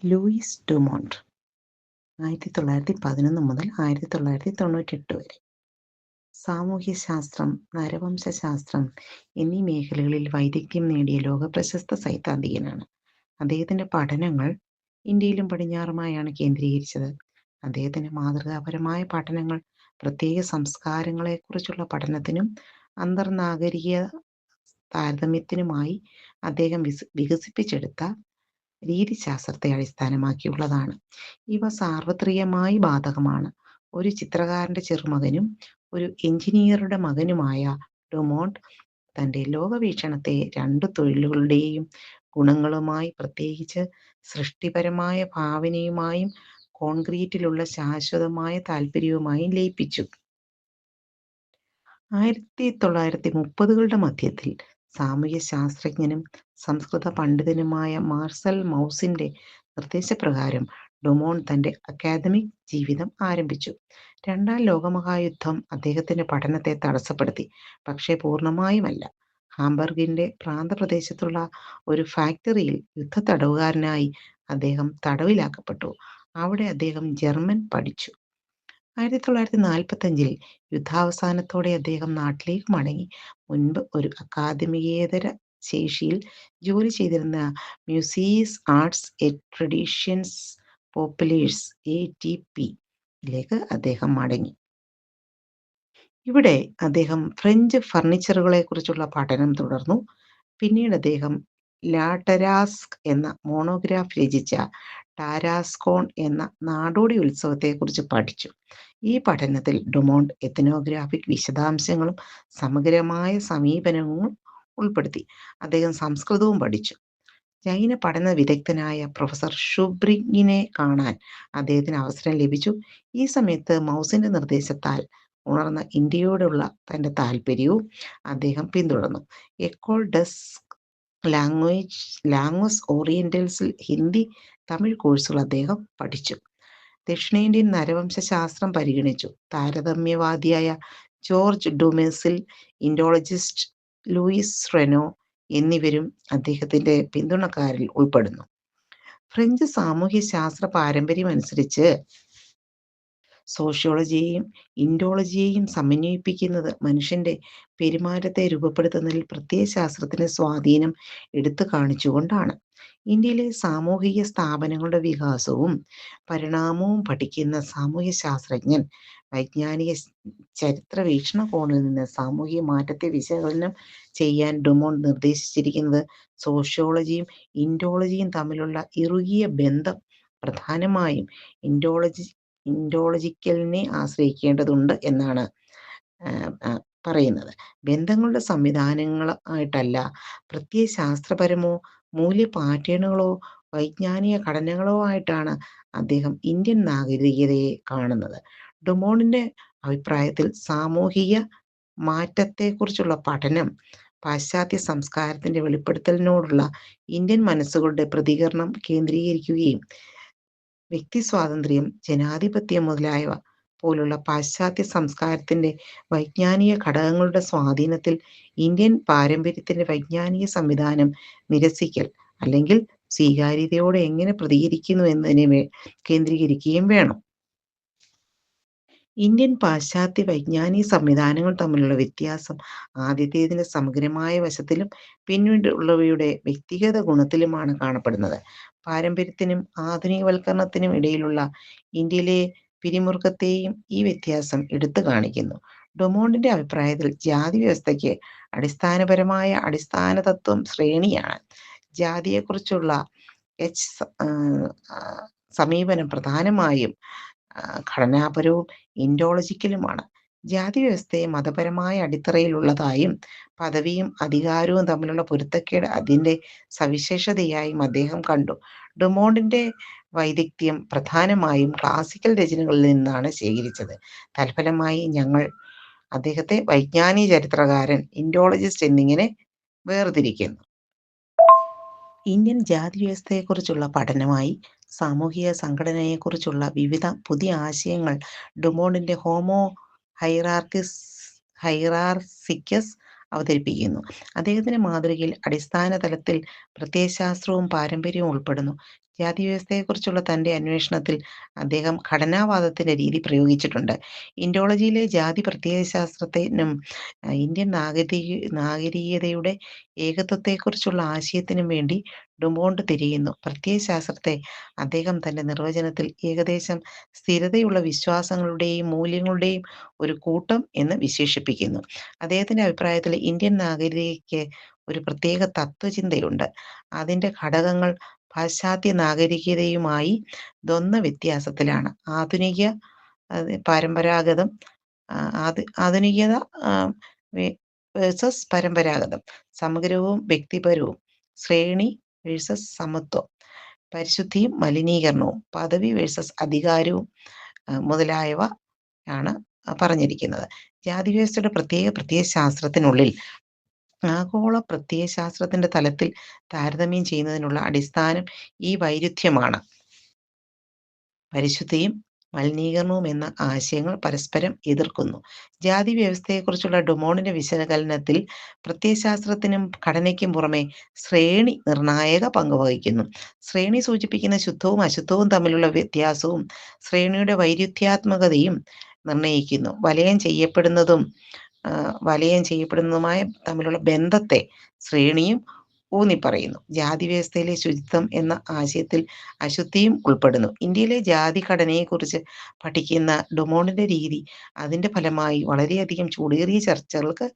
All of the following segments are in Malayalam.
ലൂയിസ് ഡുമോണ്ട് 1911 മുതൽ 1998 വരെ. സാമൂഹ്യശാസ്ത്രം, നരവംശശാസ്ത്രം എന്നീ മേഖലകളിൽ വൈദഗ്ധ്യം നേടിയ ലോകപ്രശസ്ത സൈദ്ധാന്തികനാണ്. അദ്ദേഹത്തിന്റെ പഠനങ്ങൾ ഇന്ത്യയിലും പടിഞ്ഞാറുമായാണ് കേന്ദ്രീകരിച്ചത്. അദ്ദേഹത്തിന്റെ മാതൃകാപരമായ പഠനങ്ങൾ പ്രത്യേക സംസ്കാരങ്ങളെക്കുറിച്ചുള്ള പഠനത്തിനും അന്തർനാഗരിക താരതമ്യത്തിനുമായി അദ്ദേഹം വികസിപ്പിച്ചെടുത്ത രീതിശാസ്ത്രത്തെ അടിസ്ഥാനമാക്കിയുള്ളതാണ്. ഇവ സാർവത്രികമായി ബാധകമാണ്. ഒരു ചിത്രകാരന്റെ ചെറുമകനും ഒരു എഞ്ചിനീയറുടെ മകനുമായ ഡുമോണ്ട് തന്റെ ലോകവീക്ഷണത്തെ രണ്ടു തൊഴിലുകളുടെയും ഗുണങ്ങളുമായി, പ്രത്യേകിച്ച് സൃഷ്ടിപരമായ ഭാവനയുമായും കോൺക്രീറ്റിലുള്ള ശാശ്വതമായ താൽപര്യവുമായും ലയിപ്പിച്ചു. 1930കളുടെ മധ്യത്തിൽ സാമൂഹ്യശാസ്ത്രജ്ഞനും സംസ്കൃത പണ്ഡിതനുമായ മാർസൽ മൗസിന്റെ നിർദ്ദേശപ്രകാരം ഡുമോണ്ട് തന്റെ അക്കാദമിക് ജീവിതം ആരംഭിച്ചു. രണ്ടാം ലോകമഹായുദ്ധം അദ്ദേഹത്തിന്റെ പഠനത്തെ തടസ്സപ്പെടുത്തി, പക്ഷേ പൂർണ്ണമായുമല്ല. ഹാംബർഗിന്റെ പ്രാന്തപ്രദേശത്തുള്ള ഒരു ഫാക്ടറിയിൽ യുദ്ധത്തടവുകാരനായി അദ്ദേഹം തടവിലാക്കപ്പെട്ടു. അവിടെ അദ്ദേഹം ജർമ്മൻ പഠിച്ചു. 1945-ൽ യുദ്ധാവസാനത്തോടെ അദ്ദേഹം നാട്ടിലേക്ക് മടങ്ങി. മുൻപ് ഒരു അക്കാദമികേതര ശേഷിയിൽ ജോലി ചെയ്തിരുന്ന മ്യൂസീസ് ആർട്സ് എറ്റ് ട്രഡീഷൻസ് പോപ്പുലേഴ്സ് (ATP) യിലേക്ക് അദ്ദേഹം മടങ്ങി. ഇവിടെ അദ്ദേഹം ഫ്രഞ്ച് ഫർണിച്ചറുകളെക്കുറിച്ചുള്ള പഠനം തുടർന്നു. പിന്നീട് അദ്ദേഹം ലാ ടരാസ്ക് എന്ന മോണോഗ്രാഫ് രചിച്ച ടാരാസ്കോൺ എന്ന നാടോടി ഉത്സവത്തെക്കുറിച്ച് പഠിച്ചു. ഈ പഠനത്തിൽ ഡുമോണ്ട് എത്നോഗ്രാഫിക് വിശദാംശങ്ങളും സമഗ്രമായ സമീപനവും ഉൾപ്പെടുത്തി. അദ്ദേഹം സംസ്കൃതവും പഠിച്ചു. ജൈന പഠന വിദഗ്ധനായ പ്രൊഫസർ ഷുബ്രിങ്ങിനെ കാണാൻ അദ്ദേഹത്തിന് അവസരം ലഭിച്ചു. ഈ സമയത്ത് മൗസിന്റെ നിർദ്ദേശത്താൽ ഉണർന്ന ഇന്ത്യയോടുള്ള തന്റെ താൽപര്യവും അദ്ദേഹം പിന്തുടർന്നു. എക്കോൾ ഡെസ് ലാംഗ്വസ് ഓറിയന്റൽസിൽ ഹിന്ദി, തമിഴ് കോഴ്സുകൾ അദ്ദേഹം പഠിച്ചു. ദക്ഷിണേന്ത്യൻ നരവംശശാസ്ത്രം പരിഗണിച്ചു. താരതമ്യവാദിയായ ജോർജ് ഡുമെസിൽ, ഇൻഡോളജിസ്റ്റ് ലൂയിസ് റെനോ എന്നിവരും അദ്ദേഹത്തിന്റെ പിന്തുണക്കാരിൽ ഉൾപ്പെടുന്നു. ഫ്രഞ്ച് സാമൂഹ്യശാസ്ത്ര പാരമ്പര്യമനുസരിച്ച് സോഷ്യോളജിയെയും ഇൻഡോളജിയെയും സമന്വയിപ്പിക്കുന്നത് മനുഷ്യന്റെ പെരുമാറ്റത്തെ രൂപപ്പെടുത്തുന്നതിൽ പ്രത്യയശാസ്ത്രത്തിന്റെ സ്വാധീനം എടുത്തു കാണിച്ചുകൊണ്ടാണ്. ഇന്ത്യയിലെ സാമൂഹിക സ്ഥാപനങ്ങളുടെ വികാസവും പരിണാമവും പഠിക്കുന്ന സാമൂഹ്യശാസ്ത്രജ്ഞൻ വൈജ്ഞാനിക ചരിത്ര വീക്ഷണകോണിൽ നിന്ന് സാമൂഹിക മാറ്റത്തെ വിശകലനം ചെയ്യാൻ ഡുമോണ്ട് നിർദ്ദേശിച്ചിരിക്കുന്നത് സോഷ്യോളജിയും ഇൻഡോളജിയും തമ്മിലുള്ള ഇറുകിയ ബന്ധം പ്രധാനമായും ഇൻഡോളജിക്കലിനെ ആശ്രയിക്കേണ്ടതുണ്ട് എന്നാണ് പറയുന്നത്. ബന്ധങ്ങളുടെ സംവിധാനങ്ങളായിട്ടല്ല, പ്രത്യയശാസ്ത്രപരമോ മൂല്യ പാറ്റേണുകളോ വൈജ്ഞാനിക ഘടനകളോ ആയിട്ടാണ് അദ്ദേഹം ഇന്ത്യൻ നാഗരികതയെ കാണുന്നത്. ഡുമോണ്ടിന്റെ അഭിപ്രായത്തിൽ സാമൂഹിക മാറ്റത്തെക്കുറിച്ചുള്ള പഠനം പാശ്ചാത്യ സംസ്കാരത്തിന്റെ വെളിപ്പെടുത്തലിനോടുള്ള ഇന്ത്യൻ മനസ്സുകളുടെ പ്രതികരണം കേന്ദ്രീകരിക്കുകയും വ്യക്തിസ്വാതന്ത്ര്യം, ജനാധിപത്യം മുതലായവ പോലുള്ള പാശ്ചാത്യ സംസ്കാരത്തിന്റെ വൈജ്ഞാനിക ഘടകങ്ങളുടെ സ്വാധീനത്തിൽ ഇന്ത്യൻ പാരമ്പര്യത്തിന്റെ വൈജ്ഞാനിക സംവിധാനം നിരസിക്കൽ അല്ലെങ്കിൽ സ്വീകാര്യതയോടെ എങ്ങനെ പ്രതികരിക്കുന്നു എന്നതിനെ കേന്ദ്രീകരിക്കുകയും വേണം. ഇന്ത്യൻ പാശ്ചാത്യ വൈജ്ഞാനിക സംവിധാനങ്ങൾ തമ്മിലുള്ള വ്യത്യാസം ആദ്യത്തേതിന്റെ സമഗ്രമായ വശത്തിലും പിന്നീടുള്ളവയുടെ വ്യക്തിഗത ഗുണത്തിലുമാണ് കാണപ്പെടുന്നത്. പാരമ്പര്യത്തിനും ആധുനികവൽക്കരണത്തിനും ഇടയിലുള്ള ഇന്ത്യയിലെ പിരിമുറുക്കത്തെയും ഈ വ്യത്യാസം എടുത്തു കാണിക്കുന്നു. ഡുമോണ്ടിന്റെ അഭിപ്രായത്തിൽ ജാതി വ്യവസ്ഥയ്ക്ക് അടിസ്ഥാനപരമായ അടിസ്ഥാന തത്വം ശ്രേണിയാണ്. ജാതിയെക്കുറിച്ചുള്ള സമീപനം പ്രധാനമായും ഘടനാപരവും ഇൻഡോളജിക്കലുമാണ്. ജാതി വ്യവസ്ഥയെ മതപരമായ അടിത്തറയിലുള്ളതായും പദവിയും അധികാരവും തമ്മിലുള്ള പൊരുത്തക്കേട് അതിന്റെ സവിശേഷതയായും അദ്ദേഹം കണ്ടു. ഡുമോണ്ടിന്റെ വൈദഗ്ധ്യം പ്രധാനമായും ക്ലാസിക്കൽ രചനകളിൽ നിന്നാണ് ശേഖരിച്ചത്. തൽഫലമായി ഞങ്ങൾ അദ്ദേഹത്തെ വൈജ്ഞാനിക ചരിത്രകാരൻ, ഇൻഡോളജിസ്റ്റ് എന്നിങ്ങനെ വേർതിരിക്കുന്നു. ഇന്ത്യൻ ജാതി വ്യവസ്ഥയെക്കുറിച്ചുള്ള പഠനമായി സാമൂഹിക സംഘടനയെക്കുറിച്ചുള്ള വിവിധ പുതിയ ആശയങ്ങൾ ഡുമോണ്ടിന്റെ ഹോമോ ഹൈറാർക്കിക്കസ് അവതരിപ്പിക്കുന്നു. അദ്ദേഹത്തിന്റെ മാതൃകയിൽ അടിസ്ഥാന തലത്തിൽ പ്രത്യയശാസ്ത്രവും പാരമ്പര്യവും ഉൾപ്പെടുന്നു. ജാതിവ്യവസ്ഥയെക്കുറിച്ചുള്ള തന്റെ അന്വേഷണത്തിൽ അദ്ദേഹം ഘടനാവാദത്തിന്റെ രീതി പ്രയോഗിച്ചിട്ടുണ്ട്. ഇൻഡോളജിയിലെ ജാതി പ്രത്യയശാസ്ത്രത്തിനും ഇന്ത്യൻ നാഗരികതയുടെ ഏകത്വത്തെക്കുറിച്ചുള്ള ആശയത്തിനും വേണ്ടി ഡുമോണ്ട് തിരയുന്നു. പ്രത്യയശാസ്ത്രത്തെ അദ്ദേഹം തന്റെ നിർവചനത്തിൽ ഏകദേശം സ്ഥിരതയുള്ള വിശ്വാസങ്ങളുടെയും മൂല്യങ്ങളുടെയും ഒരു കൂട്ടം എന്ന് വിശേഷിപ്പിക്കുന്നു. അദ്ദേഹത്തിന്റെ അഭിപ്രായത്തിൽ ഇന്ത്യൻ നാഗരികതയ്ക്ക് ഒരു പ്രത്യേക തത്വചിന്തയുണ്ട്. അതിന്റെ ഘടകങ്ങൾ പാശ്ചാത്യ നാഗരികതയുമായി ദ്വന്ദ്വ വ്യത്യാസത്തിലാണ്. പരമ്പരാഗതം ആധുനികത വേഴ്സസ് പരമ്പരാഗതം, സമഗ്രവും വ്യക്തിപരവും, ശ്രേണി വേഴ്സസ് സമത്വം, പരിശുദ്ധിയും മലിനീകരണവും, പദവി വേഴ്സസ് അധികാരവും മുതലായവ ആണ് പറഞ്ഞിരിക്കുന്നത്. ജാതിവ്യവസ്ഥയുടെ പ്രത്യയശാസ്ത്രത്തിനുള്ളിൽ ആഗോള പ്രത്യയശാസ്ത്രത്തിന്റെ തലത്തിൽ താരതമ്യം ചെയ്യുന്നതിനുള്ള അടിസ്ഥാനം ഈ വൈരുദ്ധ്യമാണ്. പരിശുദ്ധിയും മലിനീകരണവും എന്ന ആശയങ്ങൾ പരസ്പരം എതിർക്കുന്നു. ജാതി വ്യവസ്ഥയെക്കുറിച്ചുള്ള ഡുമോണ്ടിന്റെ വിശകലനത്തിൽ പ്രത്യയശാസ്ത്രത്തിനും ഘടനയ്ക്കും പുറമെ ശ്രേണി നിർണായക പങ്ക് വഹിക്കുന്നു. ശ്രേണി സൂചിപ്പിക്കുന്ന ശുദ്ധവും അശുദ്ധവും തമ്മിലുള്ള വ്യത്യാസവും ശ്രേണിയുടെ വൈരുദ്ധ്യാത്മകതയും നിർണയിക്കുന്നു. വലയം ചെയ്യപ്പെടുന്നതുമായ തമ്മിലുള്ള ബന്ധത്തെ ശ്രേണിയും ഊന്നിപ്പറയുന്നു. ജാതിവ്യവസ്ഥയിലെ ശുചിത്വം എന്ന ആശയത്തിൽ അശുദ്ധിയും ഉൾപ്പെടുന്നു. ഇന്ത്യയിലെ ജാതിഘടനയെക്കുറിച്ച് പഠിക്കുന്ന ഡുമോണ്ടിന്റെ രീതി അതിന്റെ ഫലമായി വളരെയധികം ചൂടേറിയ ചർച്ചകൾക്ക്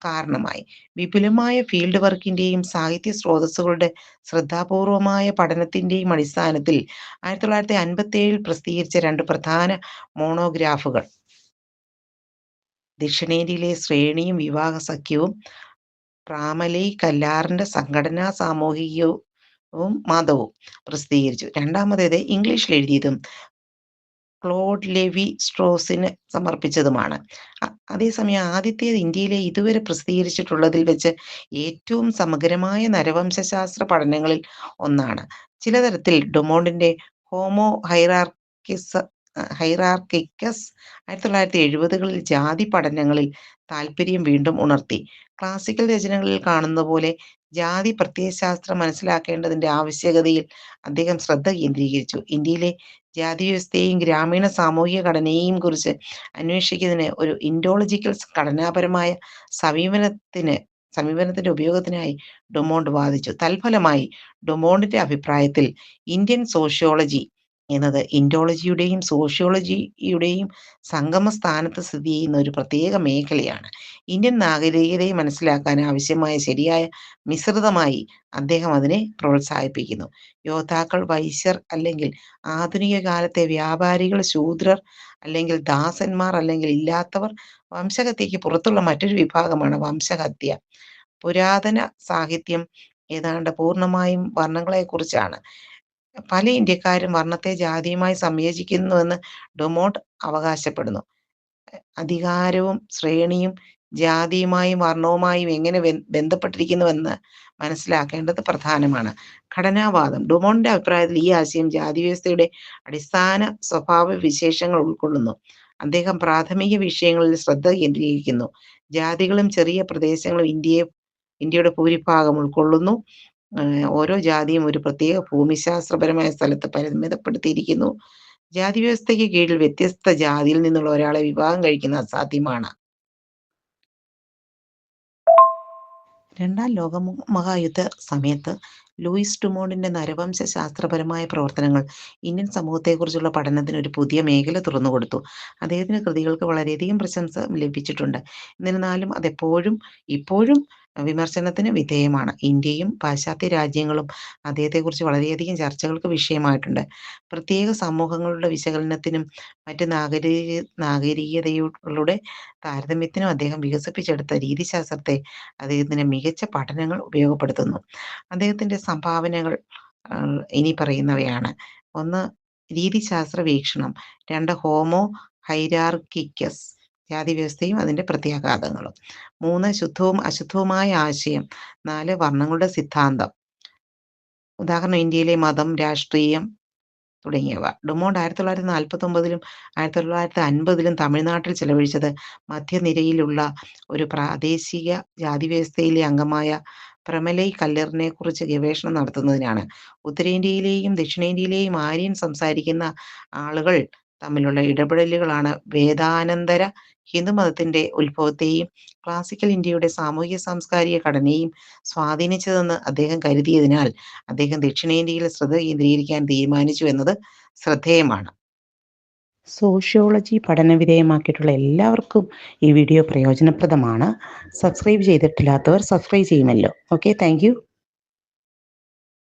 കാരണമായി. വിപുലമായ ഫീൽഡ് വർക്കിന്റെയും സാഹിത്യ സ്രോതസ്സുകളുടെ ശ്രദ്ധാപൂർവമായ പഠനത്തിന്റെയും അടിസ്ഥാനത്തിൽ 1957 പ്രസിദ്ധീകരിച്ച 2 പ്രധാന മോണോഗ്രാഫുകൾ ദക്ഷിണേന്ത്യയിലെ ശ്രേണിയും വിവാഹസഖ്യവും, പ്രാമലൈ കല്ലാറിന്റെ സംഘടനാ സാമൂഹികവും മതവും പ്രസിദ്ധീകരിച്ചു. രണ്ടാമത്തേത് ഇംഗ്ലീഷിൽ എഴുതിയതും ക്ലോഡ് ലെവി സ്ട്രോസിന് സമർപ്പിച്ചതുമാണ്. അതേസമയം ആദ്യത്തേത് ഇന്ത്യയിലെ ഇതുവരെ പ്രസിദ്ധീകരിച്ചിട്ടുള്ളതിൽ വെച്ച് ഏറ്റവും സമഗ്രമായ നരവംശശാസ്ത്ര പഠനങ്ങളിൽ ഒന്നാണ്. ചില തരത്തിൽ ഡുമോണ്ടിന്റെ ഹോമോ ഹൈറാർക്കിക്കസ് 1970കളിൽ ജാതി പഠനങ്ങളിൽ താൽപര്യം വീണ്ടും ഉണർത്തി. ക്ലാസിക്കൽ രചനകളിൽ കാണുന്ന പോലെ ജാതി പ്രത്യയശാസ്ത്രം മനസ്സിലാക്കേണ്ടതിന്റെ ആവശ്യകതയിൽ അദ്ദേഹം ശ്രദ്ധ കേന്ദ്രീകരിച്ചു. ഇന്ത്യയിലെ ജാതിവ്യവസ്ഥയെയും ഗ്രാമീണ സാമൂഹിക ഘടനയെയും കുറിച്ച് അന്വേഷിക്കുന്നതിന് ഒരു ഇൻഡോളജിക്കൽ ഘടനാപരമായ സമീപനത്തിന്റെ ഉപയോഗത്തിനായി ഡുമോണ്ട് വാദിച്ചു. തൽഫലമായി ഡുമോണ്ടിന്റെ അഭിപ്രായത്തിൽ ഇന്ത്യൻ സോഷ്യോളജി എന്നത് ഇൻഡോളജിയുടെയും സോഷ്യോളജിയുടെയും സംഗമ സ്ഥാനത്ത് സ്ഥിതി ചെയ്യുന്ന ഒരു പ്രത്യേക മേഖലയാണ്. ഇന്ത്യൻ നാഗരികതയെ മനസ്സിലാക്കാൻ ആവശ്യമായ ശരിയായ മിശ്രിതമായി അദ്ദേഹം അതിനെ പ്രോത്സാഹിപ്പിക്കുന്നു. യോദ്ധാക്കൾ, വൈശ്യർ അല്ലെങ്കിൽ ആധുനിക കാലത്തെ വ്യാപാരികൾ, ശൂദ്രർ അല്ലെങ്കിൽ ദാസന്മാർ അല്ലെങ്കിൽ ഇല്ലാത്തവർ, വംശഹത്യയ്ക്ക് പുറത്തുള്ള മറ്റൊരു വിഭാഗമാണ് വംശഹത്യ. പുരാതന സാഹിത്യം ഏതാണ്ട് പൂർണ്ണമായും വർണ്ണങ്ങളെക്കുറിച്ചാണ്. പല ഇന്ത്യക്കാരും വർണ്ണത്തെ ജാതിയുമായി സംയോജിക്കുന്നുവെന്ന് ഡുമോണ്ട് അവകാശപ്പെടുന്നു. അധികാരവും ശ്രേണിയും ജാതിയുമായും വർണ്ണവുമായും എങ്ങനെ ബന്ധപ്പെട്ടിരിക്കുന്നുവെന്ന് മനസ്സിലാക്കേണ്ടത് പ്രധാനമാണ്. ഘടനാവാദം. ഡുമോണ്ടിന്റെ അഭിപ്രായത്തിൽ ഈ ആശയം ജാതിവ്യവസ്ഥയുടെ അടിസ്ഥാന സ്വഭാവ വിശേഷങ്ങൾ ഉൾക്കൊള്ളുന്നു. അദ്ദേഹം പ്രാഥമിക വിഷയങ്ങളിൽ ശ്രദ്ധ കേന്ദ്രീകരിക്കുന്നു. ജാതികളും ചെറിയ പ്രദേശങ്ങളും ഇന്ത്യയുടെ ഭൂരിഭാഗം ഉൾക്കൊള്ളുന്നു. ഓരോ ജാതിയും ഒരു പ്രത്യേക ഭൂമിശാസ്ത്രപരമായ സ്ഥലത്ത് പരിമിതപ്പെടുത്തിയിരിക്കുന്നു. ജാതിവ്യവസ്ഥയ്ക്ക് കീഴിൽ വ്യത്യസ്ത ജാതിയിൽ നിന്നുള്ള ഒരാളെ വിവാഹം കഴിക്കുന്നത് അസാധ്യമാണ്. രണ്ടാം ലോകമഹായുദ്ധ സമയത്ത് ലൂയിസ് ഡുമോണ്ടിന്റെ നരവംശശാസ്ത്രപരമായ പ്രവർത്തനങ്ങൾ ഇന്ത്യൻ സമൂഹത്തെക്കുറിച്ചുള്ള പഠനത്തിന് ഒരു പുതിയ മേഖല തുറന്നുകൊടുത്തു. അദ്ദേഹത്തിന്റെ കൃതികൾക്ക് വളരെയധികം പ്രശംസ ലഭിച്ചിട്ടുണ്ട്. എന്നിരുന്നാലും ഇപ്പോഴും വിമർശനത്തിന് വിധേയമാണ്. ഇന്ത്യയും പാശ്ചാത്യ രാജ്യങ്ങളും അദ്ദേഹത്തെക്കുറിച്ച് വളരെയധികം ചർച്ചകൾക്ക് വിഷയമായിട്ടുണ്ട്. പ്രത്യേക സമൂഹങ്ങളുടെ വിശകലനത്തിനും മറ്റ് നാഗരികതകളുടെ താരതമ്യത്തിനും അദ്ദേഹം വികസിപ്പിച്ചെടുത്ത രീതിശാസ്ത്രത്തെ അദ്ദേഹത്തിന്റെ മികച്ച പഠനങ്ങൾ ഉപയോഗപ്പെടുത്തുന്നു. അദ്ദേഹത്തിന്റെ സംഭാവനകൾ ഇനി പറയുന്നവയാണ്. 1. രീതിശാസ്ത്ര വീക്ഷണം. 2. ഹോമോ ഹൈറാർക്കിക്കസ്, ജാതിവ്യവസ്ഥയും അതിന്റെ പ്രത്യാഘാതങ്ങളും. 3. ശുദ്ധവും അശുദ്ധവുമായ ആശയം. 4. വർണ്ണങ്ങളുടെ സിദ്ധാന്തം. ഉദാഹരണം ഇന്ത്യയിലെ മതം, രാഷ്ട്രീയം, തുടങ്ങിയവ. ഡുമോണ്ട് 1949ലും 1950ലും തമിഴ്നാട്ടിൽ ചെലവഴിച്ചത് മധ്യനിരയിലുള്ള ഒരു പ്രാദേശിക ജാതിവ്യവസ്ഥയിലെ അംഗമായ പ്രമലൈ കല്ലറിനെക്കുറിച്ച് ഗവേഷണം നടത്തുന്നതിനാണ്. ഉത്തരേന്ത്യയിലെയും ദക്ഷിണേന്ത്യയിലെയും ആര്യൻ സംസാരിക്കുന്ന ആളുകൾ തമ്മിലുള്ള ഇടപെടലുകളാണ് വേദാനന്തര ഹിന്ദുമതത്തിന്റെ ഉത്ഭവത്തെയും ക്ലാസിക്കൽ ഇന്ത്യയുടെ സാമൂഹിക സാംസ്കാരിക ഘടനയെയും സ്വാധീനിച്ചതെന്ന് അദ്ദേഹം കരുതിയതിനാൽ അദ്ദേഹം ദക്ഷിണേന്ത്യയിൽ ശ്രദ്ധ കേന്ദ്രീകരിക്കാൻ തീരുമാനിച്ചു എന്നത് ശ്രദ്ധേയമാണ്. സോഷ്യോളജി പഠനവിധേയമാക്കിയിട്ടുള്ള എല്ലാവർക്കും ഈ വീഡിയോ പ്രയോജനപ്രദമാണ്. സബ്സ്ക്രൈബ് ചെയ്തിട്ടില്ലാത്തവർ സബ്സ്ക്രൈബ് ചെയ്യുമല്ലോ. Okay, thank you.